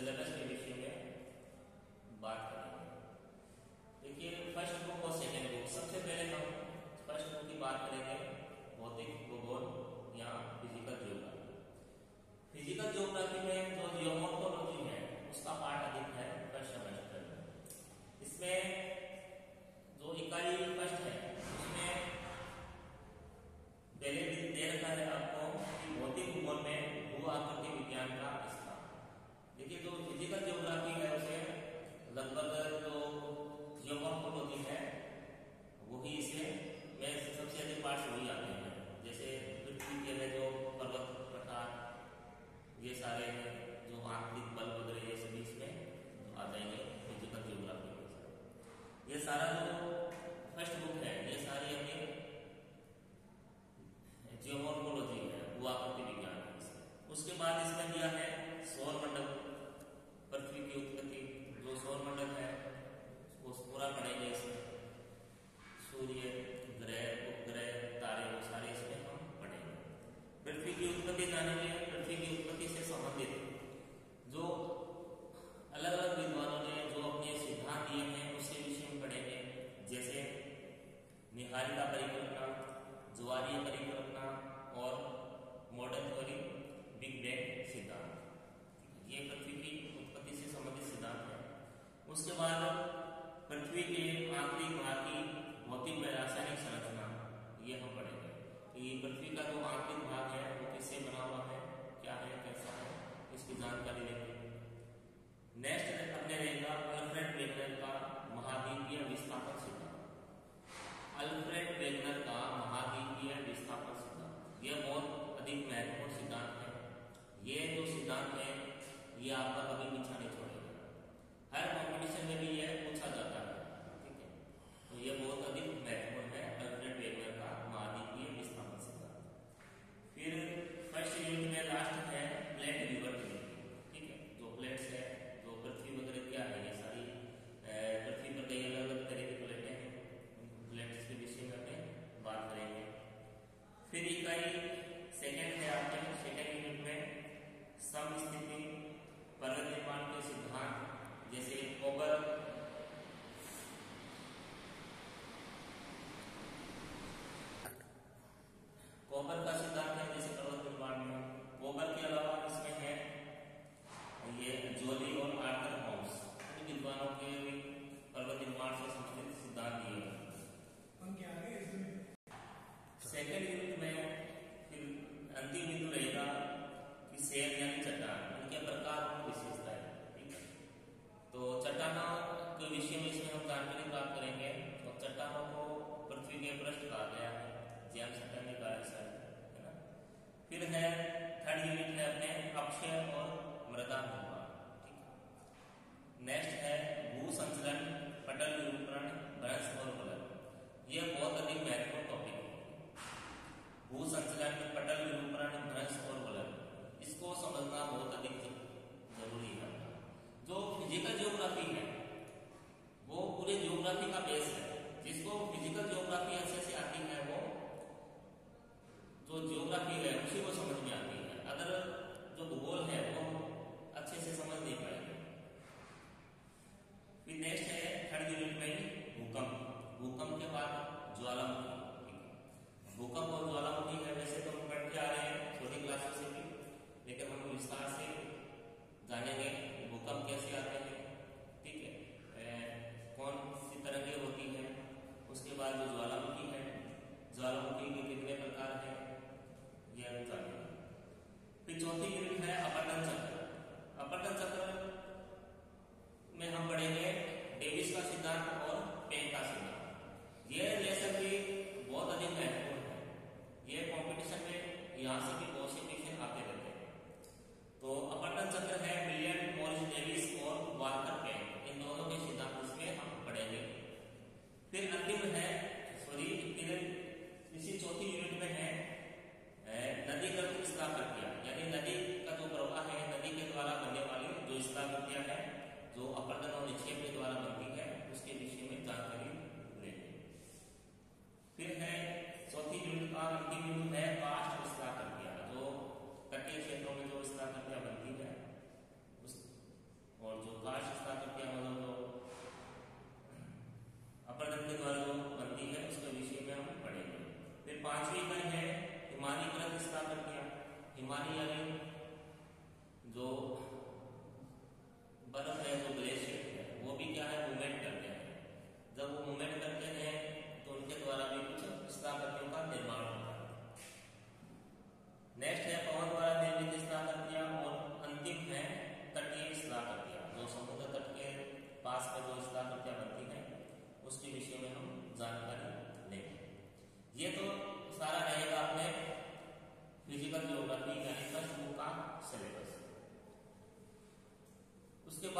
Syllabus के विषय में बात करेंगे। देखिए फर्स्ट बुक और सेकेंड बुक, सबसे पहले हम फर्स्ट बुक की बात करेंगे भौतिक भूगोल या फिजिकल ज्योग्राफी। फिजिकल ज्योग्राफी में जो जियोमॉर्फोलॉजी है उसका पार्ट अधिक है फर्स्ट सेमेस्टर में। इसमें जो इकाई फर्स्ट है उसमें पहले दिन दे रखा है आपको कि भौतिक भूगोल में भू आकृति विज्ञान का स्थान। देखिए जो फिजिकल ज्योग्राफी है उसे लगभग जो जियोमॉर्फोलॉजी है वही इसे में सबसे अधिक पार्ट्स वही आते हैं, जैसे पृथ्वी के है जो पर्वत प्रकार ये सारे जो आंतरिक बल वगैरह ये सभी इसमें आ जाएंगे फिजिकल ज्योग्राफी में। ये सारा जो फर्स्ट बुक है ये सारी अपनी जियोमॉर्फोलॉजी है, भू आकृति विज्ञान है। उसके बाद इसमें दिया है सौर मंडल, पृथ्वी की उत्पत्ति, जो सौर मंडल है वो पूरा पढ़ेंगे इसमें। सूर्य, ग्रह, उपग्रह, तारे वो सारे इसमें हम पढ़ेंगे। पृथ्वी की उत्पत्ति जानेंगे। पृथ्वी की उत्पत्ति से संबंधित जो अलग अलग विद्वानों ने जो अपने सिद्धांत दिए हैं उसके विषय में पढ़ेंगे, जैसे निहारिका परिकल्पना, ज्वारीय परिकल्पना और मॉडर्न थ्योरी, बिग बैंग सिद्धांत। ये पृथ्वी की उत्पत्ति से संबंधित सिद्धांत है। उसके बाद पृथ्वी के आंतरिक भाग की भौतिक व रासायनिक संरचना ये हम पढ़ेंगे कि पृथ्वी का जो आंतरिक भाग है वो किससे बना हुआ है, क्या है, कैसा है, इसकी जानकारी लेंगे। नेक्स्ट अपने रहेगा अल्फ्रेड वेगनर का महाद्वीपीय विस्थापन सिद्धांत। अल्फ्रेड वेगनर का महाद्वीपीय विस्थापन सिद्धांत यह बहुत अधिक महत्वपूर्ण सिद्धांत है। ये जो सिद्धांत है ये आपका कभी पीछा नहीं छोड़ेगा, हर कॉम्पिटिशन में भी यह पूछा जाता है, ठीक है। तो ये बहुत अधिक महत्वपूर्ण है अल्फ्रेड वेगनर का महाद्वीपीय विस्थापन सिद्धांत। फिर फर्स्ट यूनिट में लास्ट है प्लेट वीवर थ्योरी, ठीक है। जो प्लेट्स है, जो पृथ्वी वगैरह क्या है, ये सारी पृथ्वी पर कई अलग अलग तरह की प्लेटें हैं, प्लेट्स के विषय में अपने बात करेंगे। फिर इकाई सेकेंड है आपके सेकेंड यूनिट में समस्थिति, पर्वत निर्माण के सिद्धांत, जैसे कोबर, कोबर का सिद्धांत है जैसे पर्वत निर्माण में। कोबर के अलावा इसमें है ये जोली और आर्थर होम्स, इन विद्वानों के पर्वत निर्माण से संबंधित सिद्धांत दिए गए। सेकेंड यूनिट में फिर अंतिम बिंदु रहेगा कि सेल यानी चट्टान, उनके प्रकार और विशेषताएं, ठीक है। तो चट्टानों के विषय में इसमें हम जानकारी प्राप्त करेंगे। तो चट्टानों को पृथ्वी के पृष्ठ कहा गया है, जेम्स हटन ने कहा ऐसा है ना। फिर है थर्ड यूनिट है अपने अक्षय और मृदा निर्माण, ठीक है। नेक्स्ट है भू संचलन, पटल विरूपण, भ्रंश और गलन। यह बहुत अधिक महत्वपूर्ण टॉपिक है। भू संचलन, पटल विरूपण, भ्रंश और गलन, इसको समझना बहुत अधिक जरूरी है। जो फिजिकल ज्योग्राफी है वो पूरे ज्योग्राफी का बेस है। जिसको फिजिकल ज्योग्राफी अच्छे से आती है वो जो ज्योग्राफी है उसी को समझ में आता है।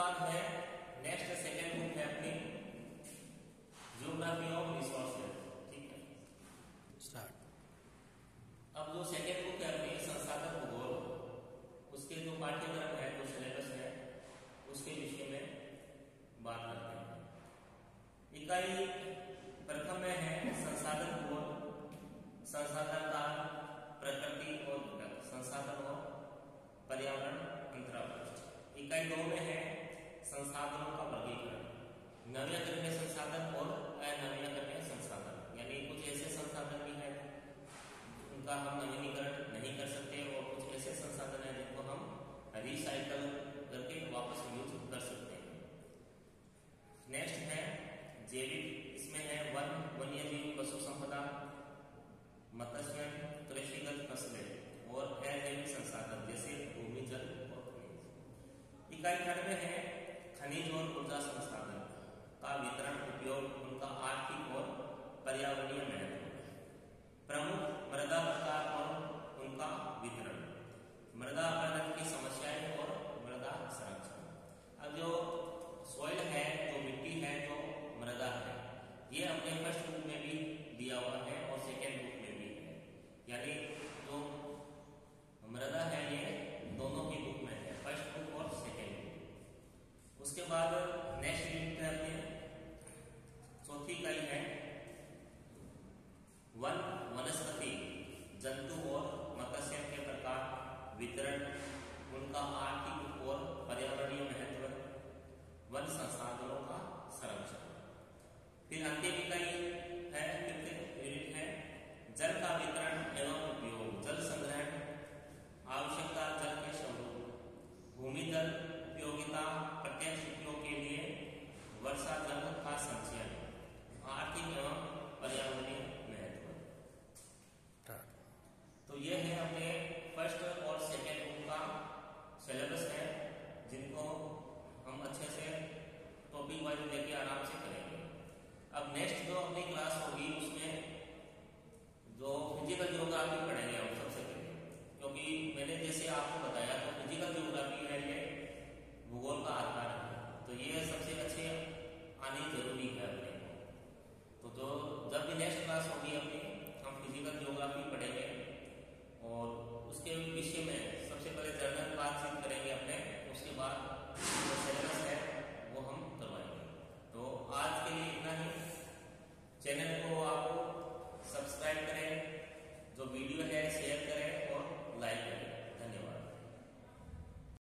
बाद है नेक्स्ट सेकेंड बुक है अपनी ज्योग्राफी ऑफ रिसोर्सेज। ठीक है, स्टार्ट। अब जो सेकेंड बुक है अपनी संसाधन भूगोल, उसके जो पाठ्यक्रम है, जो सिलेबस है, उसके विषय में बात करते हैं। इकाई प्रथम में है संसाधन भूगोल, संसाधन का प्रकृति और घटक, संसाधन और पर्यावरण अंतरावृत्त। इकाई 2 में है संसाधनों का वर्गीकरण, नवीकरणीय संसाधन और अनवीकरणीय संसाधन, यानी कुछ ऐसे संसाधन भी हैं उनका हम नवीनीकरण नहीं कर सकते और कुछ ऐसे संसाधन हैं जिनको हम रिसाइकल करके वापस यूज कर सकते हैं। नेक्स्ट है जैविक, इसमें है वन, वन्यजीव, पशु संपदा, मत्स्य, कृषिगत फसलें और अजैविक संसाधन जैसे भूमि, जल और खनिज। इकाई 3 में है खनिज और ऊर्जा संसाधन का वितरण, उपयोग, उनका आर्थिक और पर्यावरणीय महत्व, प्रमुख मृदा प्रकार और उनका वितरण, मृदा अपरदन की समस्याएं और मृदा संरक्षण। अब जो सॉइल है, जो मिट्टी है, जो मृदा है, ये अपने फर्स्ट बुक में भी दिया हुआ है और सेकेंड बुक में भी है, यानी जो मृदा है ये दोनों की बुक में है, फर्स्ट बुक और सेकेंड बुक। उसके बाद नेक्स्ट यूनिट में अपने चौथी इकाई है वन, वनस्पति, जंतु और मत्स्य के प्रकार, वितरण, उनका आर्थिक और पर्यावरणीय महत्व, वन संसाधनों का संरक्षण। फिर अंतिम इकाई है, यूनिट है जल का वितरण एवं उपयोग, जल संग्रहण, आवश्यकता, जल के स्वरूप, भूमि जल उपयोगिता, प्रत्यक्ष उपयोग के लिए वर्षा जल का संचयन, आर्थिक एवं पर्यावरणीय महत्व। तो ये है अपने फर्स्ट और सेकेंड बुक का सिलेबस है, जिनको हम अच्छे से टॉपिक वाइज लेके आराम से करेंगे। अब नेक्स्ट जो अपनी क्लास होगी